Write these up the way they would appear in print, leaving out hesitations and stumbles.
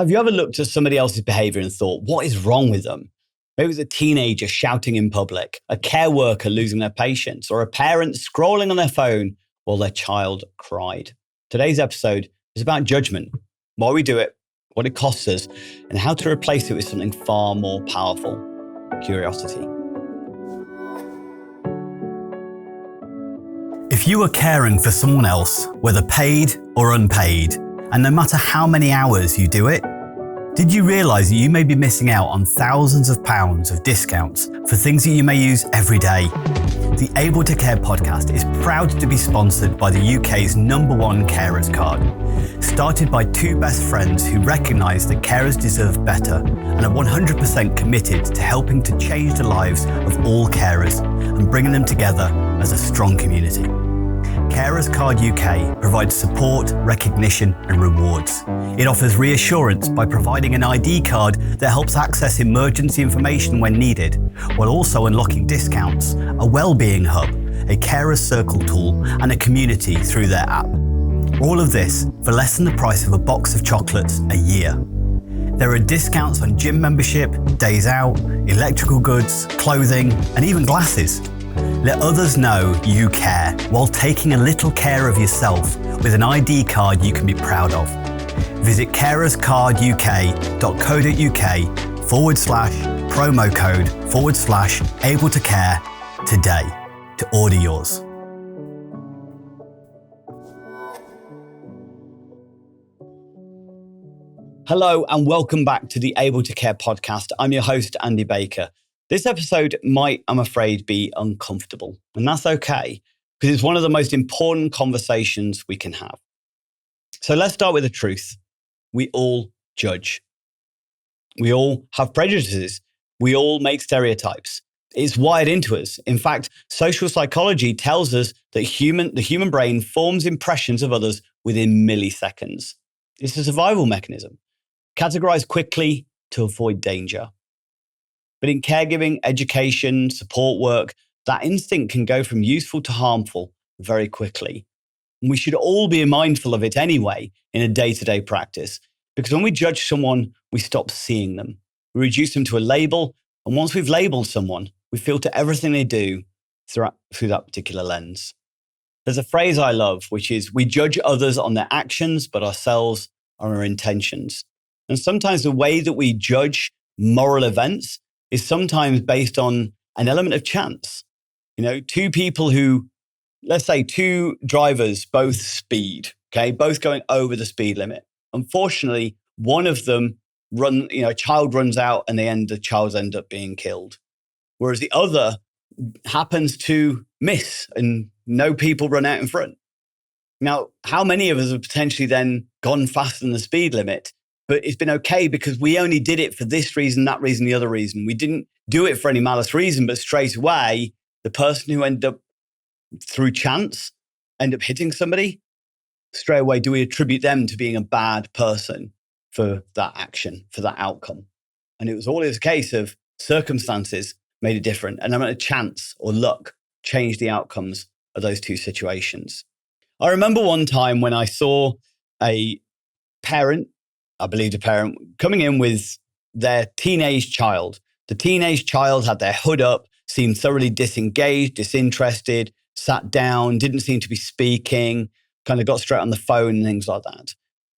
Have you ever looked at somebody else's behavior and thought, what is wrong with them? Maybe it was a teenager shouting in public, a care worker losing their patience, or a parent scrolling on their phone while their child cried. Today's episode is about judgment, why we do it, what it costs us, and how to replace it with something far more powerful: curiosity. If you are caring for someone else, whether paid or unpaid, and no matter how many hours you do it, did you realise that you may be missing out on thousands of pounds of discounts for things that you may use every day? The Able to Care podcast is proud to be sponsored by the UK's #1 carers card. Started by two best friends who recognise that carers deserve better and are 100% committed to helping to change the lives of all carers and bringing them together as a strong community. Carers Card UK provides support, recognition and rewards. It offers reassurance by providing an ID card that helps access emergency information when needed, while also unlocking discounts, a wellbeing hub, a carers circle tool and a community through their app. All of this for less than the price of a box of chocolates a year. There are discounts on gym membership, days out, electrical goods, clothing and even glasses. Let others know you care while taking a little care of yourself with an ID card you can be proud of. Visit carerscarduk.co.uk/promo code/able to care today to order yours. Hello and welcome back to the Able to Care podcast. I'm your host, Andy Baker. This episode might, I'm afraid, be uncomfortable, and that's okay, because it's one of the most important conversations we can have. So let's start with the truth. We all judge. We all have prejudices. We all make stereotypes. It's wired into us. In fact, social psychology tells us that the human brain forms impressions of others within milliseconds. It's a survival mechanism. Categorize quickly to avoid danger. But in caregiving, education, support work, that instinct can go from useful to harmful very quickly. And we should all be mindful of it anyway in a day-to-day practice, because when we judge someone, we stop seeing them. We reduce them to a label, and once we've labeled someone, we filter everything they do through that particular lens. There's a phrase I love, which is, we judge others on their actions, but ourselves on our intentions. And sometimes the way that we judge moral events is sometimes based on an element of chance. You know, two people who, let's say two drivers, both speed, okay, both going over the speed limit. Unfortunately, one of them a child runs out and the child ends up being killed. Whereas the other happens to miss and no people run out in front. Now, how many of us have potentially then gone faster than the speed limit? But it's been okay because we only did it for this reason, that reason, the other reason. We didn't do it for any malice reason, but straight away, the person who ended up through chance, end up hitting somebody, straight away, do we attribute them to being a bad person for that action, for that outcome? And it was always a case of circumstances made it different. And a chance or luck changed the outcomes of those two situations. I remember one time when I saw a parent, coming in with their teenage child. The teenage child had their hood up, seemed thoroughly disengaged, disinterested, sat down, didn't seem to be speaking, kind of got straight on the phone and things like that.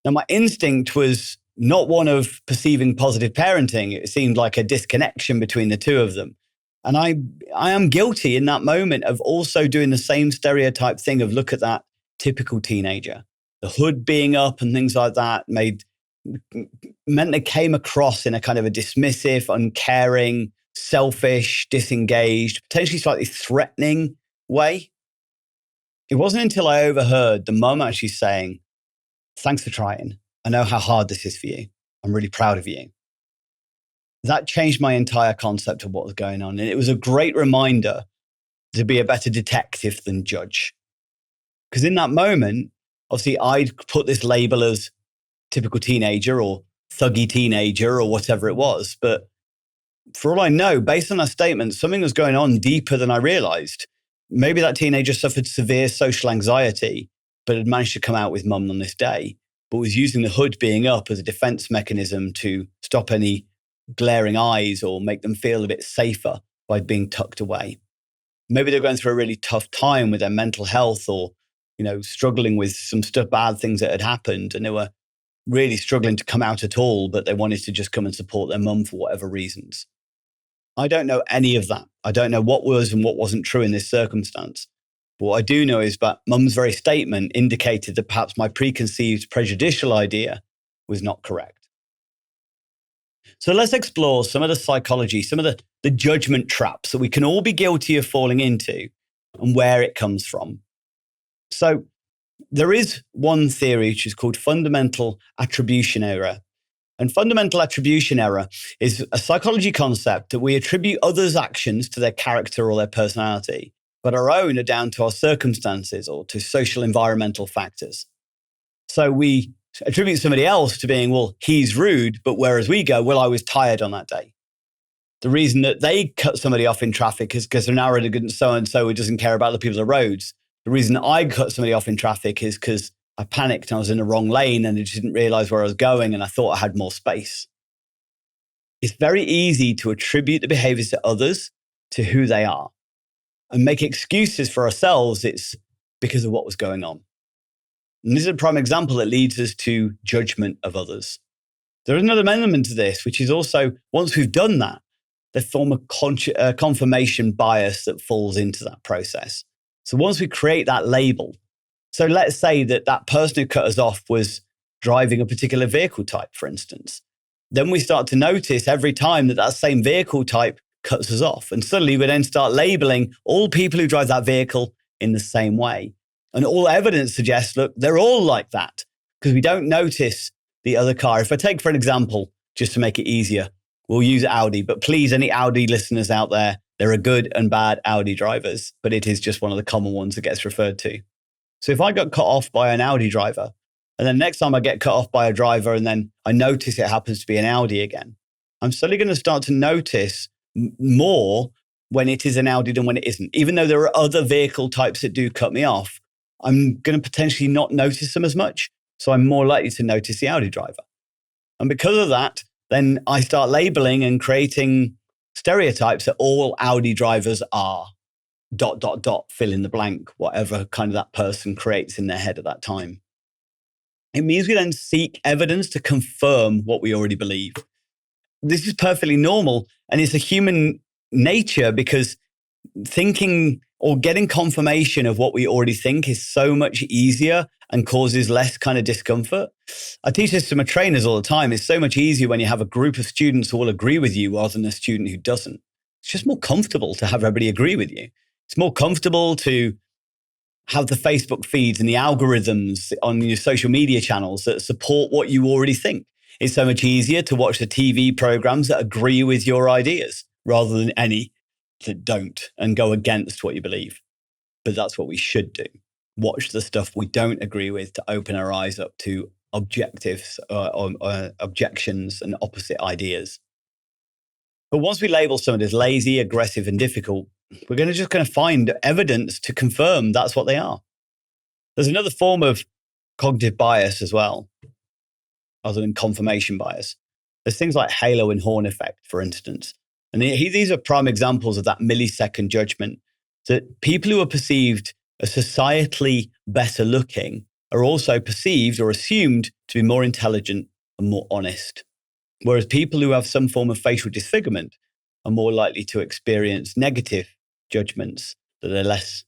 Now, my instinct was not one of perceiving positive parenting. It seemed like a disconnection between the two of them. And I am guilty in that moment of also doing the same stereotype thing of look at that typical teenager. The hood being up and things like that meant they came across in a kind of a dismissive, uncaring, selfish, disengaged, potentially slightly threatening way. It wasn't until I overheard the mum actually saying, "Thanks for trying. I know how hard this is for you. I'm really proud of you." That changed my entire concept of what was going on. And it was a great reminder to be a better detective than judge. Because in that moment, obviously I'd put this label as typical teenager or thuggy teenager or whatever it was. But for all I know, based on that statement, something was going on deeper than I realized. Maybe that teenager suffered severe social anxiety, but had managed to come out with mum on this day. but was using the hood being up as a defense mechanism to stop any glaring eyes or make them feel a bit safer by being tucked away. Maybe they're going through a really tough time with their mental health, or, struggling with some bad things that had happened, and they were really struggling to come out at all, but they wanted to just come and support their mum for whatever reasons. I don't know any of that. I don't know what was and what wasn't true in this circumstance. But what I do know is that mum's very statement indicated that perhaps my preconceived prejudicial idea was not correct. So let's explore some of the psychology, some of the judgment traps that we can all be guilty of falling into and where it comes from. So there is one theory which is called fundamental attribution error. And fundamental attribution error is a psychology concept that we attribute others' actions to their character or their personality, but our own are down to our circumstances or to social environmental factors. So we attribute somebody else to being, well, he's rude, but whereas we go, well, I was tired on that day. The reason that they cut somebody off in traffic is because they're an arrogant so-and-so who doesn't care about the people on the roads. The reason I cut somebody off in traffic is because I panicked and I was in the wrong lane and I just didn't realize where I was going and I thought I had more space. It's very easy to attribute the behaviors to others to who they are and make excuses for ourselves. It's because of what was going on. And this is a prime example that leads us to judgment of others. There is another element to this, which is also, once we've done that, they form a confirmation bias that falls into that process. So once we create that label, so let's say that person who cut us off was driving a particular vehicle type, for instance. Then we start to notice every time that same vehicle type cuts us off. And suddenly we then start labeling all people who drive that vehicle in the same way. And all evidence suggests, look, they're all like that because we don't notice the other car. If I take, for an example, just to make it easier, we'll use Audi. But please, any Audi listeners out there, there are good and bad Audi drivers, but it is just one of the common ones that gets referred to. So if I got cut off by an Audi driver, and then next time I get cut off by a driver, and then I notice it happens to be an Audi again, I'm suddenly going to start to notice more when it is an Audi than when it isn't. Even though there are other vehicle types that do cut me off, I'm going to potentially not notice them as much. So I'm more likely to notice the Audi driver. And because of that, then I start labeling and creating stereotypes that all Audi drivers are ... fill in the blank, whatever kind of that person creates in their head at that time. It means we then seek evidence to confirm what we already believe. This is perfectly normal, and it's a human nature because thinking or getting confirmation of what we already think is so much easier and causes less kind of discomfort. I teach this to my trainers all the time. It's so much easier when you have a group of students who all agree with you rather than a student who doesn't. It's just more comfortable to have everybody agree with you. It's more comfortable to have the Facebook feeds and the algorithms on your social media channels that support what you already think. It's so much easier to watch the TV programs that agree with your ideas rather than any that don't and go against what you believe. But that's what we should do. Watch the stuff we don't agree with to open our eyes up to objectives, objections and opposite ideas. But once we label someone as lazy, aggressive, and difficult, we're just going to find evidence to confirm that's what they are. There's another form of cognitive bias as well, other than confirmation bias. There's things like halo and horn effect, for instance. And these are prime examples of that millisecond judgment, that people who are perceived as societally better looking are also perceived or assumed to be more intelligent and more honest. Whereas people who have some form of facial disfigurement are more likely to experience negative judgments, that they're less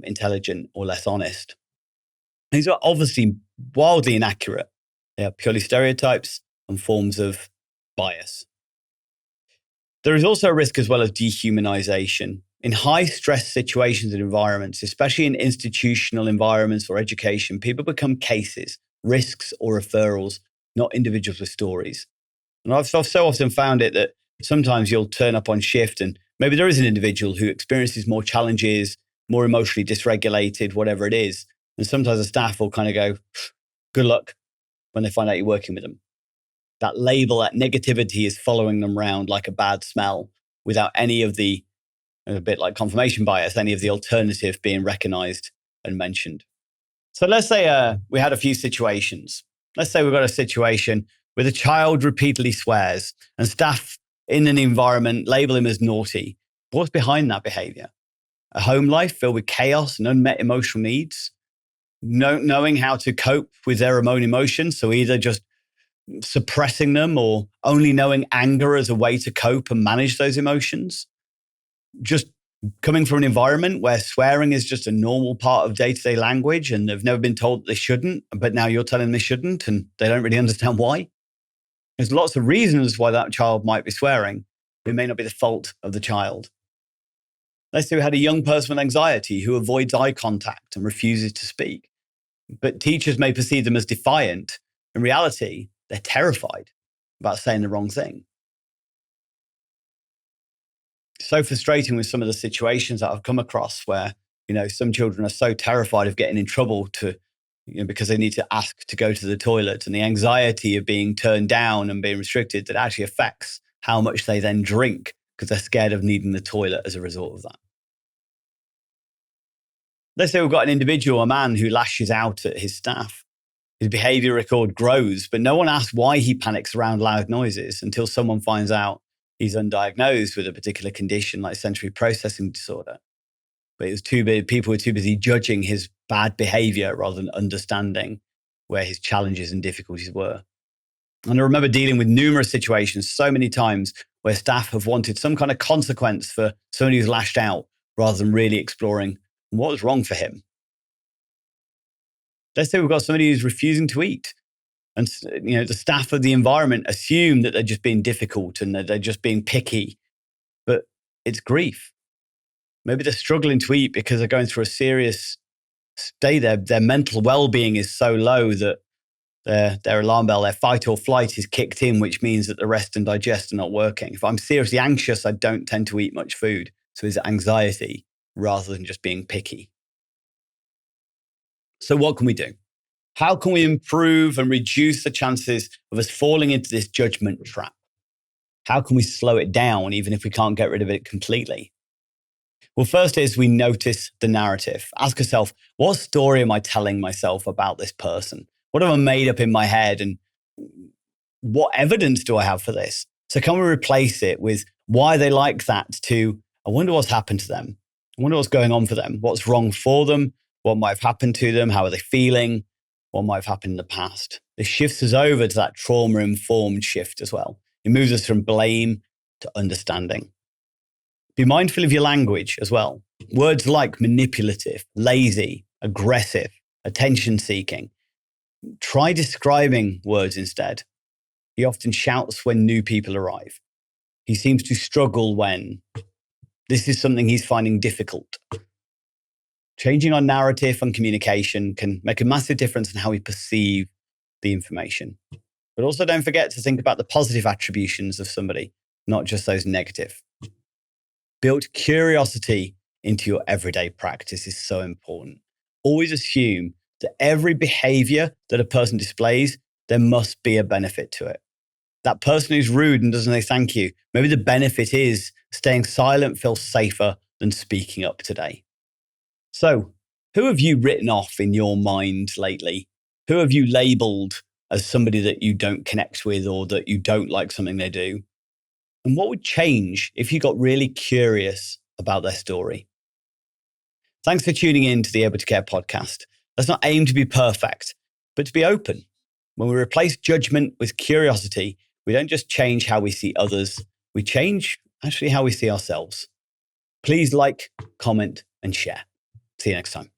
intelligent or less honest. These are obviously wildly inaccurate. They are purely stereotypes and forms of bias. There is also a risk as well of dehumanization. In high stress situations and environments, especially in institutional environments or education, people become cases, risks or referrals, not individuals with stories. And I've so often found it that sometimes you'll turn up on shift and maybe there is an individual who experiences more challenges, more emotionally dysregulated, whatever it is. And sometimes the staff will kind of go, good luck, when they find out you're working with them. That label, that negativity is following them around like a bad smell without any of the, a bit like confirmation bias, any of the alternative being recognized and mentioned. So let's say we had a few situations. Let's say we've got a situation where the child repeatedly swears and staff in an environment label him as naughty. What's behind that behavior? A home life filled with chaos and unmet emotional needs, knowing how to cope with their own emotions. So either just suppressing them or only knowing anger as a way to cope and manage those emotions. Just coming from an environment where swearing is just a normal part of day-to-day language and they've never been told that they shouldn't, but now you're telling them they shouldn't and they don't really understand why. There's lots of reasons why that child might be swearing. It may not be the fault of the child. Let's say we had a young person with anxiety who avoids eye contact and refuses to speak, but teachers may perceive them as defiant. In reality, they're terrified about saying the wrong thing. So frustrating with some of the situations that I've come across where, some children are so terrified of getting in trouble because they need to ask to go to the toilet, and the anxiety of being turned down and being restricted that actually affects how much they then drink because they're scared of needing the toilet as a result of that. Let's say we've got an individual, a man who lashes out at his staff. His behavior record grows, but no one asks why he panics around loud noises until someone finds out he's undiagnosed with a particular condition like sensory processing disorder. But people were too busy judging his bad behavior rather than understanding where his challenges and difficulties were. And I remember dealing with numerous situations so many times where staff have wanted some kind of consequence for somebody who's lashed out rather than really exploring what was wrong for him. Let's say we've got somebody who's refusing to eat. And the staff of the environment assume that they're just being difficult and that they're just being picky. But it's grief. Maybe they're struggling to eat because they're going through a serious state. Their mental well-being is so low that their alarm bell, their fight or flight is kicked in, which means that the rest and digest are not working. If I'm seriously anxious, I don't tend to eat much food. So it's anxiety rather than just being picky. So what can we do? How can we improve and reduce the chances of us falling into this judgment trap? How can we slow it down, even if we can't get rid of it completely? Well, first is we notice the narrative. Ask yourself, what story am I telling myself about this person? What have I made up in my head? And what evidence do I have for this? So can we replace it with why they like that to, I wonder what's happened to them. I wonder what's going on for them. What's wrong for them? What might have happened to them? How are they feeling? What might have happened in the past? This shifts us over to that trauma-informed shift as well. It moves us from blame to understanding. Be mindful of your language as well. Words like manipulative, lazy, aggressive, attention-seeking. Try describing words instead. He often shouts when new people arrive. He seems to struggle when this is something he's finding difficult. Changing our narrative and communication can make a massive difference in how we perceive the information. But also don't forget to think about the positive attributions of somebody, not just those negative. Build curiosity into your everyday practice is so important. Always assume that every behavior that a person displays, there must be a benefit to it. That person who's rude and doesn't say thank you, maybe the benefit is staying silent feels safer than speaking up today. So, who have you written off in your mind lately? Who have you labeled as somebody that you don't connect with or that you don't like something they do? And what would change if you got really curious about their story? Thanks for tuning in to the Able to Care podcast. Let's not aim to be perfect, but to be open. When we replace judgment with curiosity, we don't just change how we see others, we change actually how we see ourselves. Please like, comment, and share. See you next time.